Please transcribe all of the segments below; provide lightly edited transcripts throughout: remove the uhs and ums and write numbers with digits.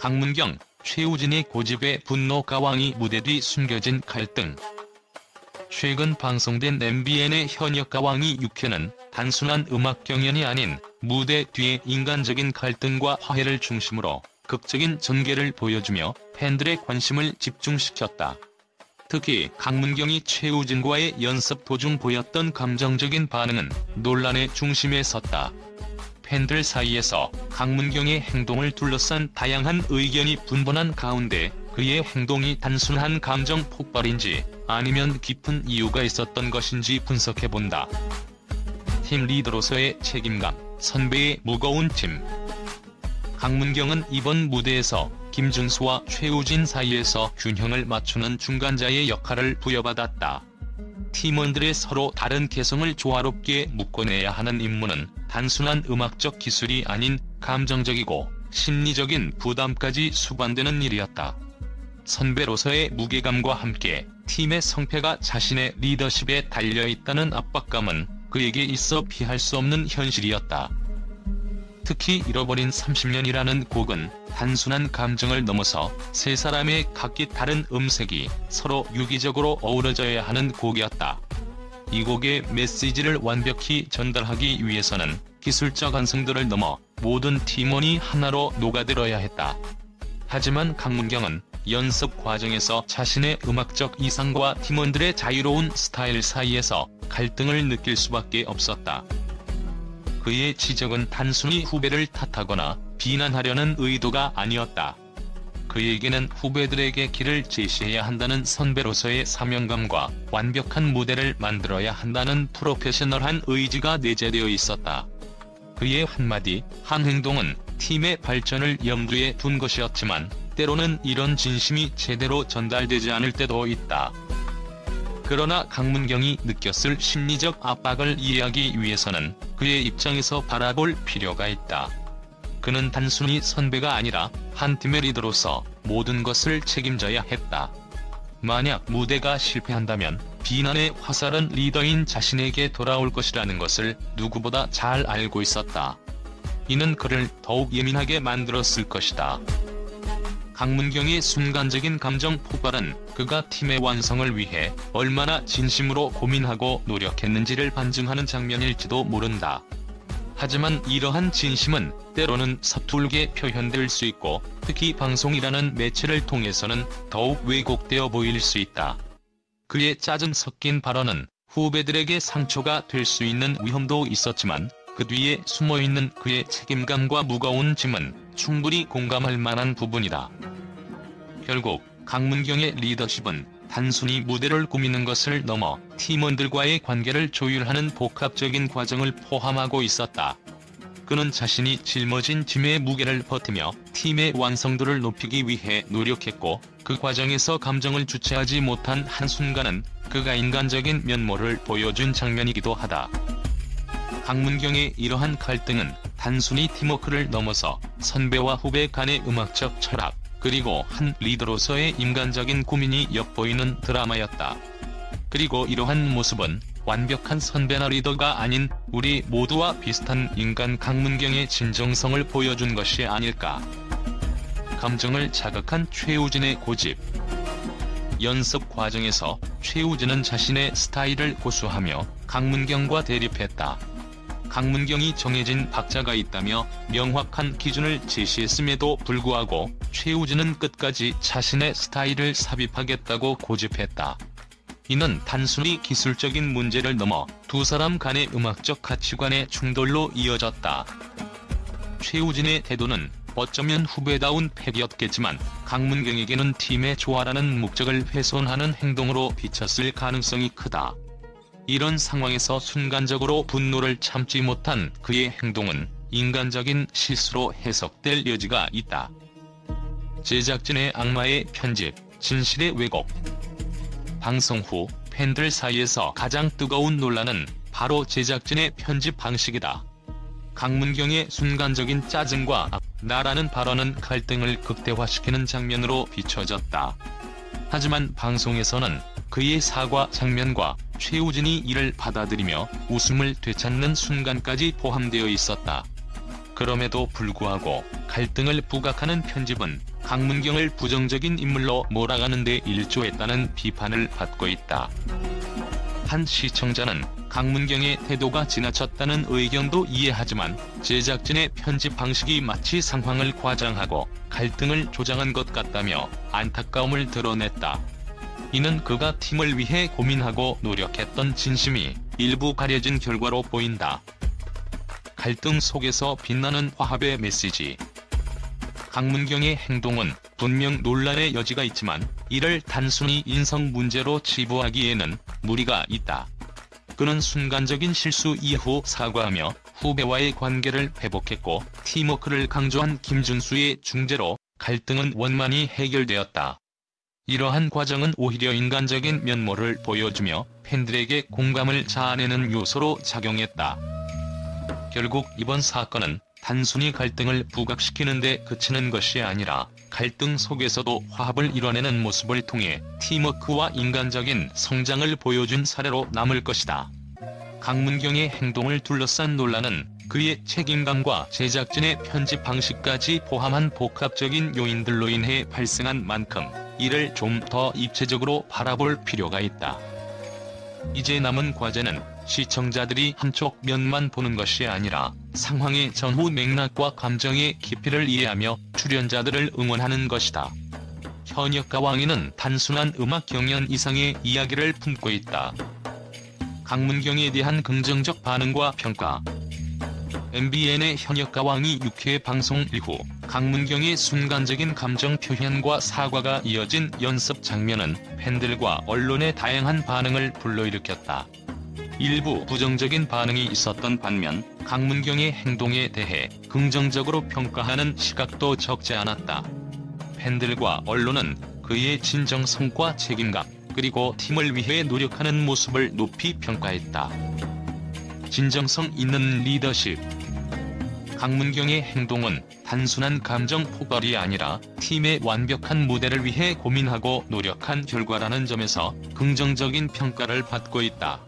강문경, 최우진의 고집에 분노 가왕이 무대 뒤 숨겨진 갈등. 최근 방송된 MBN의 현역 가왕이 6회는 단순한 음악 경연이 아닌 무대 뒤의 인간적인 갈등과 화해를 중심으로 극적인 전개를 보여주며 팬들의 관심을 집중시켰다. 특히 강문경이 최우진과의 연습 도중 보였던 감정적인 반응은 논란의 중심에 섰다. 팬들 사이에서 강문경의 행동을 둘러싼 다양한 의견이 분분한 가운데 그의 행동이 단순한 감정 폭발인지 아니면 깊은 이유가 있었던 것인지 분석해본다. 팀 리더로서의 책임감, 선배의 무거운 짐. 강문경은 이번 무대에서 김준수와 최우진 사이에서 균형을 맞추는 중간자의 역할을 부여받았다. 팀원들의 서로 다른 개성을 조화롭게 묶어내야 하는 임무는 단순한 음악적 기술이 아닌 감정적이고 심리적인 부담까지 수반되는 일이었다. 선배로서의 무게감과 함께 팀의 성패가 자신의 리더십에 달려있다는 압박감은 그에게 있어 피할 수 없는 현실이었다. 특히 잃어버린 30년이라는 곡은 단순한 감정을 넘어서 세 사람의 각기 다른 음색이 서로 유기적으로 어우러져야 하는 곡이었다. 이 곡의 메시지를 완벽히 전달하기 위해서는 기술적 완성도를 넘어 모든 팀원이 하나로 녹아들어야 했다. 하지만 강문경은 연습 과정에서 자신의 음악적 이상과 팀원들의 자유로운 스타일 사이에서 갈등을 느낄 수밖에 없었다. 그의 지적은 단순히 후배를 탓하거나 비난하려는 의도가 아니었다. 그에게는 후배들에게 길을 제시해야 한다는 선배로서의 사명감과 완벽한 무대를 만들어야 한다는 프로페셔널한 의지가 내재되어 있었다. 그의 한마디, 한 행동은 팀의 발전을 염두에 둔 것이었지만 때로는 이런 진심이 제대로 전달되지 않을 때도 있다. 그러나 강문경이 느꼈을 심리적 압박을 이해하기 위해서는 그의 입장에서 바라볼 필요가 있다. 그는 단순히 선배가 아니라 한 팀의 리더로서 모든 것을 책임져야 했다. 만약 무대가 실패한다면 비난의 화살은 리더인 자신에게 돌아올 것이라는 것을 누구보다 잘 알고 있었다. 이는 그를 더욱 예민하게 만들었을 것이다. 강문경의 순간적인 감정 폭발은 그가 팀의 완성을 위해 얼마나 진심으로 고민하고 노력했는지를 반증하는 장면일지도 모른다. 하지만 이러한 진심은 때로는 서툴게 표현될 수 있고 특히 방송이라는 매체를 통해서는 더욱 왜곡되어 보일 수 있다. 그의 짜증 섞인 발언은 후배들에게 상처가 될 수 있는 위험도 있었지만 그 뒤에 숨어있는 그의 책임감과 무거운 짐은 충분히 공감할 만한 부분이다. 결국 강문경의 리더십은 단순히 무대를 꾸미는 것을 넘어 팀원들과의 관계를 조율하는 복합적인 과정을 포함하고 있었다. 그는 자신이 짊어진 짐의 무게를 버티며 팀의 완성도를 높이기 위해 노력했고 그 과정에서 감정을 주체하지 못한 한순간은 그가 인간적인 면모를 보여준 장면이기도 하다. 강문경의 이러한 갈등은 단순히 팀워크를 넘어서 선배와 후배 간의 음악적 철학, 그리고 한 리더로서의 인간적인 고민이 엿보이는 드라마였다. 그리고 이러한 모습은 완벽한 선배나 리더가 아닌 우리 모두와 비슷한 인간 강문경의 진정성을 보여준 것이 아닐까. 감정을 자극한 최우진의 고집. 연습 과정에서 최우진은 자신의 스타일을 고수하며 강문경과 대립했다. 강문경이 정해진 박자가 있다며 명확한 기준을 제시했음에도 불구하고 최우진은 끝까지 자신의 스타일을 삽입하겠다고 고집했다. 이는 단순히 기술적인 문제를 넘어 두 사람 간의 음악적 가치관의 충돌로 이어졌다. 최우진의 태도는 어쩌면 후배다운 패기였겠지만 강문경에게는 팀의 조화라는 목적을 훼손하는 행동으로 비쳤을 가능성이 크다. 이런 상황에서 순간적으로 분노를 참지 못한 그의 행동은 인간적인 실수로 해석될 여지가 있다. 제작진의 악마의 편집, 진실의 왜곡. 방송 후 팬들 사이에서 가장 뜨거운 논란은 바로 제작진의 편집 방식이다. 강문경의 순간적인 짜증과 나라는 발언은 갈등을 극대화시키는 장면으로 비춰졌다. 하지만 방송에서는 그의 사과 장면과 최우진이 이를 받아들이며 웃음을 되찾는 순간까지 포함되어 있었다. 그럼에도 불구하고 갈등을 부각하는 편집은 강문경을 부정적인 인물로 몰아가는 데 일조했다는 비판을 받고 있다. 한 시청자는 강문경의 태도가 지나쳤다는 의견도 이해하지만 제작진의 편집 방식이 마치 상황을 과장하고 갈등을 조장한 것 같다며 안타까움을 드러냈다. 이는 그가 팀을 위해 고민하고 노력했던 진심이 일부 가려진 결과로 보인다. 갈등 속에서 빛나는 화합의 메시지. 강문경의 행동은 분명 논란의 여지가 있지만 이를 단순히 인성 문제로 치부하기에는 무리가 있다. 그는 순간적인 실수 이후 사과하며 후배와의 관계를 회복했고 팀워크를 강조한 김준수의 중재로 갈등은 원만히 해결되었다. 이러한 과정은 오히려 인간적인 면모를 보여주며 팬들에게 공감을 자아내는 요소로 작용했다. 결국 이번 사건은 단순히 갈등을 부각시키는 데 그치는 것이 아니라 갈등 속에서도 화합을 이뤄내는 모습을 통해 팀워크와 인간적인 성장을 보여준 사례로 남을 것이다. 강문경의 행동을 둘러싼 논란은 그의 책임감과 제작진의 편집 방식까지 포함한 복합적인 요인들로 인해 발생한 만큼 이를 좀 더 입체적으로 바라볼 필요가 있다. 이제 남은 과제는 시청자들이 한쪽 면만 보는 것이 아니라 상황의 전후 맥락과 감정의 깊이를 이해하며 출연자들을 응원하는 것이다. 현역가왕이는 단순한 음악 경연 이상의 이야기를 품고 있다. 강문경에 대한 긍정적 반응과 평가. MBN의 현역가왕이 6회 방송 이후 강문경의 순간적인 감정 표현과 사과가 이어진 연습 장면은 팬들과 언론의 다양한 반응을 불러일으켰다. 일부 부정적인 반응이 있었던 반면 강문경의 행동에 대해 긍정적으로 평가하는 시각도 적지 않았다. 팬들과 언론은 그의 진정성과 책임감, 그리고 팀을 위해 노력하는 모습을 높이 평가했다. 진정성 있는 리더십. 강문경의 행동은 단순한 감정 폭발이 아니라 팀의 완벽한 무대를 위해 고민하고 노력한 결과라는 점에서 긍정적인 평가를 받고 있다.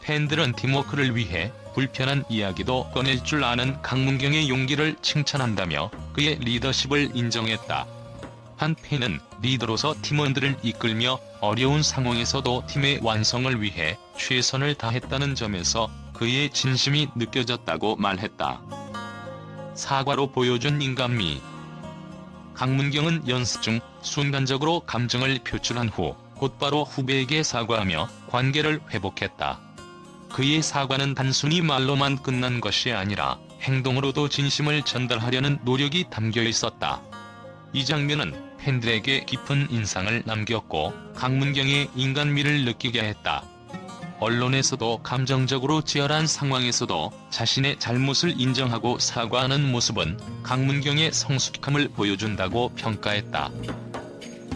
팬들은 팀워크를 위해 불편한 이야기도 꺼낼 줄 아는 강문경의 용기를 칭찬한다며 그의 리더십을 인정했다. 한 팬은 리더로서 팀원들을 이끌며 어려운 상황에서도 팀의 완성을 위해 최선을 다했다는 점에서 그의 진심이 느껴졌다고 말했다. 사과로 보여준 인간미. 강문경은 연습 중 순간적으로 감정을 표출한 후 곧바로 후배에게 사과하며 관계를 회복했다. 그의 사과는 단순히 말로만 끝난 것이 아니라 행동으로도 진심을 전달하려는 노력이 담겨 있었다. 이 장면은 팬들에게 깊은 인상을 남겼고 강문경의 인간미를 느끼게 했다. 언론에서도 감정적으로 치열한 상황에서도 자신의 잘못을 인정하고 사과하는 모습은 강문경의 성숙함을 보여준다고 평가했다.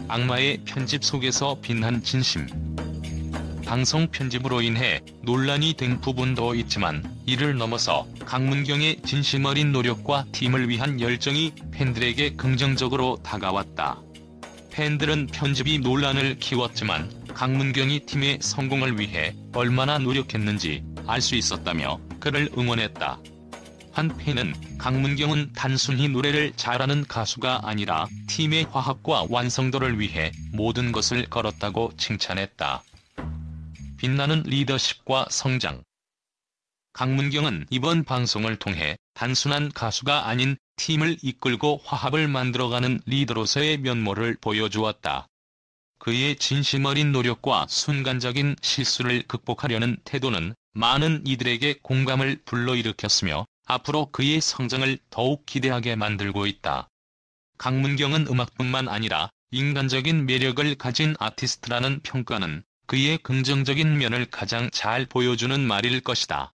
악마의 편집 속에서 빛난 진심. 방송 편집으로 인해 논란이 된 부분도 있지만 이를 넘어서 강문경의 진심 어린 노력과 팀을 위한 열정이 팬들에게 긍정적으로 다가왔다. 팬들은 편집이 논란을 키웠지만 강문경이 팀의 성공을 위해 얼마나 노력했는지 알 수 있었다며 그를 응원했다. 한 팬은 강문경은 단순히 노래를 잘하는 가수가 아니라 팀의 화합과 완성도를 위해 모든 것을 걸었다고 칭찬했다. 빛나는 리더십과 성장. 강문경은 이번 방송을 통해 단순한 가수가 아닌 팀을 이끌고 화합을 만들어가는 리더로서의 면모를 보여주었다. 그의 진심 어린 노력과 순간적인 실수를 극복하려는 태도는 많은 이들에게 공감을 불러일으켰으며 앞으로 그의 성장을 더욱 기대하게 만들고 있다. 강문경은 음악뿐만 아니라 인간적인 매력을 가진 아티스트라는 평가는 그의 긍정적인 면을 가장 잘 보여주는 말일 것이다.